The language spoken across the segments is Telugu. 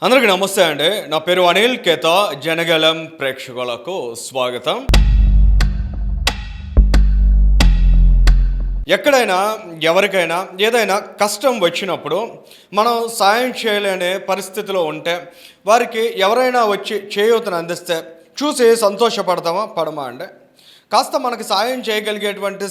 అందరికీ నమస్తే అండి. నా పేరు అనిల్ కేత. జనగలం ప్రేక్షకులకు స్వాగతం. ఎక్కడైనా ఎవరికైనా ఏదైనా కష్టం వచ్చినప్పుడు మనం సాయం చేయలేని పరిస్థితిలో ఉంటే వారికి ఎవరైనా వచ్చి చేయూతను అందిస్తే చూసి సంతోషపడతామా పడమా అండి? కాస్త మనకు సాయం చేయగలిగేటువంటి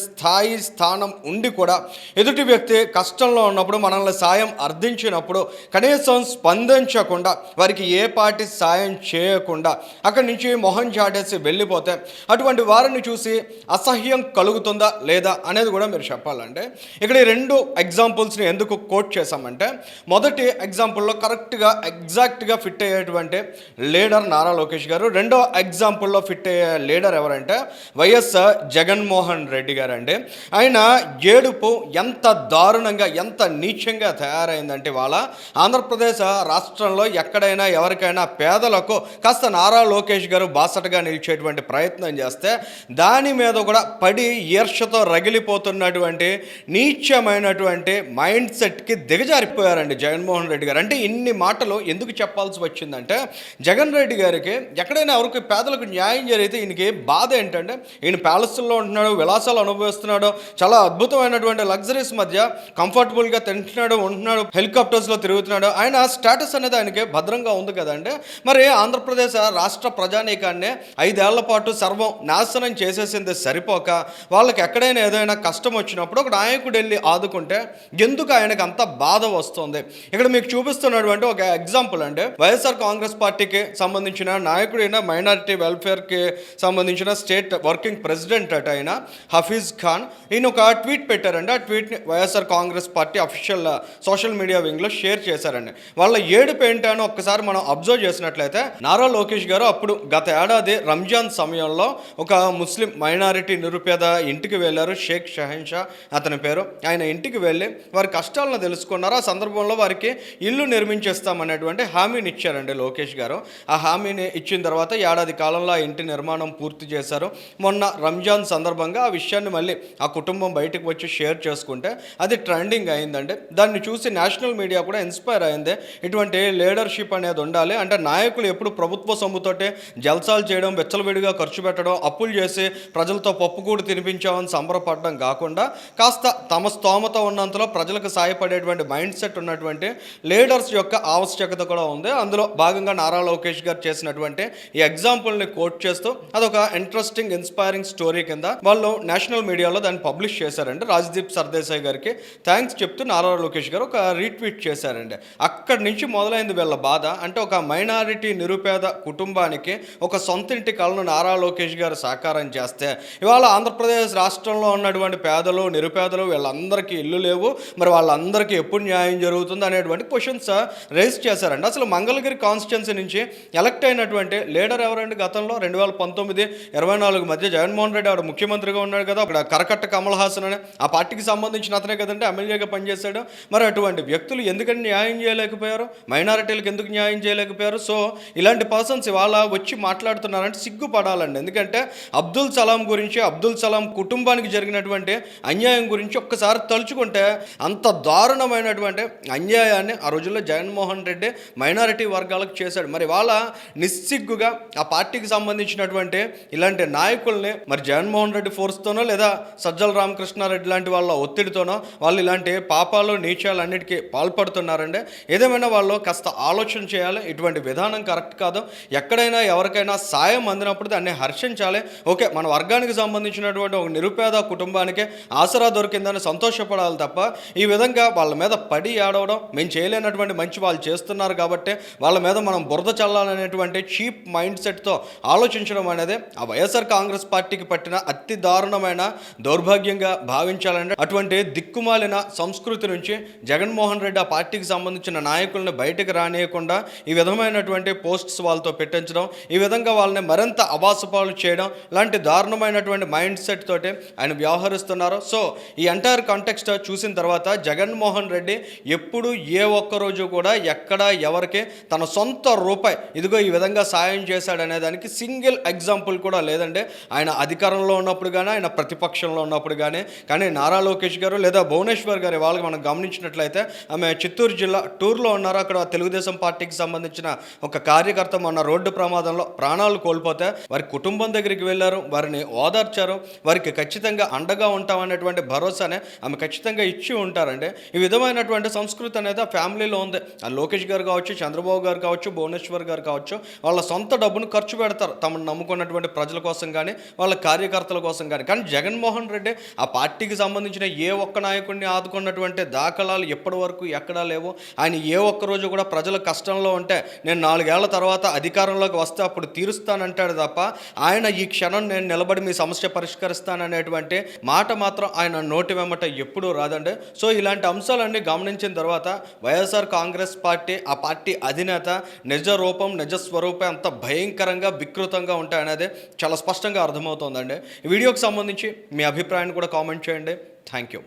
స్థానం ఉండి కూడా ఎదుటి వ్యక్తి కష్టంలో ఉన్నప్పుడు మనల్ని సాయం అర్థించినప్పుడు కనీసం స్పందించకుండా వారికి ఏ పాటి సాయం చేయకుండా అక్కడి నుంచి మొహం చాటేసి వెళ్ళిపోతే అటువంటి వారిని చూసి అసహ్యం కలుగుతుందా లేదా అనేది కూడా మీరు చెప్పాలంటే ఇక్కడ ఈ రెండు ఎగ్జాంపుల్స్ని ఎందుకు కోట్ చేశామంటే మొదటి ఎగ్జాంపుల్లో కరెక్ట్గా ఎగ్జాక్ట్గా ఫిట్ అయ్యేటువంటి లీడర్ నారా లోకేష్ గారు. రెండో ఎగ్జాంపుల్లో ఫిట్ అయ్యే లీడర్ ఎవరంటే వైఎస్ జగన్మోహన్ రెడ్డి గారు అండి. ఆయన ఏడుపు ఎంత దారుణంగా ఎంత నీచంగా తయారైందంటే వాళ్ళ ఆంధ్రప్రదేశ్ రాష్ట్రంలో ఎక్కడైనా ఎవరికైనా పేదలకు కాస్త నారా లోకేష్ గారు బాసటగా నిలిచేటువంటి ప్రయత్నం చేస్తే దాని మీద కూడా పడి ఈర్ష్యతో రగిలిపోతున్నటువంటి నీచమైనటువంటి మైండ్ సెట్కి దిగజారిపోయారండి జగన్మోహన్ రెడ్డి గారు. అంటే ఇన్ని మాటలు ఎందుకు చెప్పాల్సి వచ్చిందంటే జగన్ రెడ్డి గారికి ఎక్కడైనా ఎవరికి పేదలకు న్యాయం జరిగితే ఈయనకి బాధ ఏంటంటే ఈయన ప్యాలెస్లో ఉంటున్నాడు, విలాసాలు అనుభవిస్తున్నాడు, చాలా అద్భుతమైనటువంటి లగ్జరీస్ మధ్య కంఫర్టబుల్గా తింటున్నాడు, ఉంటున్నాడు, హెలికాప్టర్స్లో తిరుగుతున్నాడు. ఆయన స్టేటస్ అనేది ఆయనకి భద్రంగా ఉంది కదండి. మరి ఆంధ్రప్రదేశ్ రాష్ట్ర ప్రజానీకాన్ని 5 ఏళ్ల పాటు సర్వం నాశనం చేసేసింది సరిపోక వాళ్ళకి ఎక్కడైనా ఏదైనా కష్టం వచ్చినప్పుడు ఒక నాయకుడు వెళ్ళి ఆదుకుంటే ఎందుకు ఆయనకు అంత బాధ వస్తుంది? ఇక్కడ మీకు చూపిస్తున్నటువంటి ఒక ఎగ్జాంపుల్ అండి. వైఎస్ఆర్ కాంగ్రెస్ పార్టీకి సంబంధించిన నాయకుడైన మైనారిటీ వెల్ఫేర్కి సంబంధించిన స్టేట్ వర్కింగ్ ప్రెసిడెంట్ అట ఆయన హఫీజ్ ఖాన్. ఈయన ఒక ట్వీట్ పెట్టారండి. ఆ ట్వీట్ని YSR Congress party official social media వింగ్లో షేర్ చేశారండి. వాళ్ళ ఏడుపు ఏంటని ఒక్కసారి మనం అబ్జర్వ్ చేసినట్లయితే నారా లోకేష్ గారు అప్పుడు గత ఏడాది రంజాన్ సమయంలో ఒక ముస్లిం మైనారిటీ నిరుపేద ఇంటికి వెళ్ళారు. షేక్ షహన్షా అతని పేరు. ఆయన ఇంటికి వెళ్ళి వారి కష్టాలను తెలుసుకున్నారు. ఆ సందర్భంలో వారికి ఇల్లు నిర్మించేస్తామనేటువంటి హామీని ఇచ్చారండి లోకేష్ గారు. ఆ హామీని ఇచ్చిన తర్వాత ఏడాది కాలంలో ఆ ఇంటి నిర్మాణం పూర్తి చేశారు. మొన్న రంజాన్ సందర్భంగా ఆ విషయాన్ని మళ్ళీ ఆ కుటుంబం బయటకు వచ్చి షేర్ చేసుకుంటే అది ట్రెండింగ్ అయిందండి. దాన్ని చూసి నేషనల్ మీడియా కూడా ఇన్స్పైర్ అయింది. ఇటువంటి లీడర్షిప్ అనేది ఉండాలి. అంటే నాయకులు ఎప్పుడు ప్రభుత్వ సొమ్ముతోటే జల్సాలు చేయడం, వెచ్చలవిడిగా ఖర్చు పెట్టడం, అప్పులు చేసి ప్రజలతో పప్పుకూడు తినిపించామని సంబరపడడం కాకుండా కాస్త తమ స్తోమత ఉన్నంతలో ప్రజలకు సాయపడేటువంటి మైండ్ సెట్ ఉన్నటువంటి లీడర్స్ యొక్క ఆవశ్యకత కూడా ఉంది. అందులో భాగంగా నారా లోకేష్ గారు చేసినటువంటి ఈ ఎగ్జాంపుల్ని కోట్ చేస్తూ అదొక ఇంట్రెస్టింగ్ ఇన్స్పైరింగ్ స్టోరీ కింద వాళ్ళు నేషనల్ మీడియాలో దాన్ని పబ్లిష్ చేశారండి. రాజ్దీప్ సర్దేశాయ్ గారికి థ్యాంక్స్ చెప్తూ నారా లోకేష్ గారు ఒక రీట్వీట్ చేశారండి. అక్కడి నుంచి మొదలైంది వీళ్ళ బాధ. అంటే ఒక మైనారిటీ నిరుపేద కుటుంబానికి ఒక సొంతింటి కళను నారా లోకేష్ గారు సాకారం చేస్తే ఇవాళ ఆంధ్రప్రదేశ్ రాష్ట్రంలో ఉన్నటువంటి పేదలు నిరుపేదలు వీళ్ళందరికీ ఇల్లు లేవు, మరి వాళ్ళందరికీ ఎప్పుడు న్యాయం జరుగుతుంది అనేటువంటి క్వశ్చన్స్ రైజ్ చేశారండి. అసలు మంగళగిరి కాన్స్టిట్యున్సీ నుంచి ఎలక్ట్ అయినటువంటి లీడర్ ఎవరండి? గతంలో 2019-24 మధ్య జగన్మోహన్ రెడ్డి ఆవిడ ముఖ్యమంత్రిగా ఉన్నాడు కదా. అక్కడ కరకట్ట కమల్ హాసన్ అని ఆ పార్టీకి సంబంధించిన అతనే కదంటే ఎమ్మెల్యేగా పనిచేశాడు. మరి అటువంటి వ్యక్తులు ఎందుకని న్యాయం చేయలేకపోయారు? మైనారిటీలకు ఎందుకు న్యాయం చేయలేకపోయారు? సో ఇలాంటి పర్సన్స్ ఇవాళ వచ్చి మాట్లాడుతున్నారంటే సిగ్గుపడాలండి. ఎందుకంటే అబ్దుల్ సలాం గురించి, అబ్దుల్ సలాం కుటుంబానికి జరిగినటువంటి అన్యాయం గురించి ఒక్కసారి తలుచుకుంటే అంత దారుణమైనటువంటి అన్యాయాన్ని ఆ రోజుల్లో జగన్మోహన్ రెడ్డి మైనారిటీ వర్గాలకు చేశాడు. మరి వాళ్ళ నిస్సిగ్గుగా ఆ పార్టీకి సంబంధించినటువంటి ఇలాంటి నాయకుల్ని మరి జగన్మోహన్ రెడ్డి ఫోర్స్తోనో లేదా సజ్జల రామకృష్ణారెడ్డి లాంటి వాళ్ళ ఒత్తిడితోనో వాళ్ళు ఇలాంటి పాపాలు నీచాలు అన్నిటికీ పాల్పడుతున్నారండి. ఏదేమైనా వాళ్ళు కాస్త ఆలోచన చేయాలి. ఇటువంటి విధానం కరెక్ట్ కాదు. ఎక్కడైనా ఎవరికైనా సాయం అందినప్పుడు దాన్ని హర్షించాలి. ఓకే, మన వర్గానికి సంబంధించినటువంటి ఒక నిరుపేద కుటుంబానికి ఆసరా దొరికిందని సంతోషపడాలి తప్ప ఈ విధంగా వాళ్ళ మీద పడి ఆడవడం, మేము చేయలేనటువంటి మంచి వాళ్ళు చేస్తున్నారు కాబట్టి వాళ్ళ మీద మనం బురద చల్లాలనేటువంటి చీప్ మైండ్ సెట్తో ఆలోచించడం అనేది ఆ వైఎస్ఆర్ కాంగ్రెస్ పార్టీకి పట్టిన అతి దారుణమైన దౌర్భాగ్యంగా భావించాలంటే అటువంటి దిక్కుమాలిన సంస్కృతి నుంచి జగన్మోహన్ రెడ్డి ఆ పార్టీకి సంబంధించిన నాయకుల్ని బయటకు రానియకుండా ఈ విధమైనటువంటి పోస్ట్స్ వాళ్ళతో పెట్టించడం, ఈ విధంగా వాళ్ళని మరింత అబాసపాలు చేయడం లాంటి దారుణమైనటువంటి మైండ్ సెట్ తోటి ఆయన వ్యవహరిస్తున్నారు. సో ఈ ఎంటైర్ కాంటెక్స్ట్ చూసిన తర్వాత జగన్మోహన్ రెడ్డి ఎప్పుడు ఏ ఒక్కరోజు కూడా ఎక్కడ ఎవరికి తన సొంత రూపాయి ఇదిగో ఈ విధంగా సాయం చేశాడనే దానికి సింగిల్ ఎగ్జాంపుల్ కూడా లేదండి. ఆయన అధికారంలో ఉన్నప్పుడు కానీ, ఆయన ప్రతిపక్షంలో ఉన్నప్పుడు కానీ నారా లోకేష్ గారు లేదా భువనేశ్వర్ గారి వాళ్ళకి మనం గమనించినట్లయితే ఆమె చిత్తూరు జిల్లా టూర్లో ఉన్నారు. అక్కడ తెలుగుదేశం పార్టీకి సంబంధించిన ఒక కార్యకర్త మొన్న రోడ్డు ప్రమాదంలో ప్రాణాలు కోల్పోతే వారి కుటుంబం దగ్గరికి వెళ్ళారు, వారిని ఓదార్చారు, వారికి ఖచ్చితంగా అండగా ఉంటామనేటువంటి భరోసానే ఆమె ఖచ్చితంగా ఇచ్చి ఉంటారండి. ఈ విధమైనటువంటి సంస్కృతి అనేది ఆ ఫ్యామిలీలో ఉంది. ఆ లోకేష్ గారు కావచ్చు, చంద్రబాబు గారు కావచ్చు, భువనేశ్వర్ గారు కావచ్చు, వాళ్ళ సొంత డబ్బును ఖర్చు పెడతారు తమను నమ్ముకున్నటువంటి ప్రజల కోసం కానీ, వాళ్ళ కార్యకర్తల కోసం కానీ జగన్మోహన్ రెడ్డి ఆ పార్టీకి సంబంధించిన ఏ ఒక్క నాయకుడిని ఆదుకున్నటువంటి దాఖలాలు ఎప్పటి వరకు ఎక్కడా లేవు. ఆయన ఏ ఒక్క రోజు కూడా ప్రజల కష్టంలో ఉంటే నేను 4 ఏళ్ల తర్వాత అధికారంలోకి వస్తే అప్పుడు తీరుస్తానంటాడు తప్ప ఆయన ఈ క్షణం నేను నిలబడి మీ సమస్య పరిష్కరిస్తాననేటువంటి మాట మాత్రం ఆయన నోటి వెంబట ఎప్పుడూ రాదండి. సో ఇలాంటి అంశాలన్నీ గమనించిన తర్వాత వైఎస్ఆర్ కాంగ్రెస్ పార్టీ, ఆ పార్టీ అధినేత నిజ రూపం, నిజ స్వరూపం అంత భయంకరంగా వికృతంగా ఉంటాయనేది చాలా స్పష్టంగా అర్థమవుతోందండి. ఈ వీడియోకి సంబంధించి మీ అభిప్రాయాన్ని కూడా కామెంట్ చేయండి. Thank you.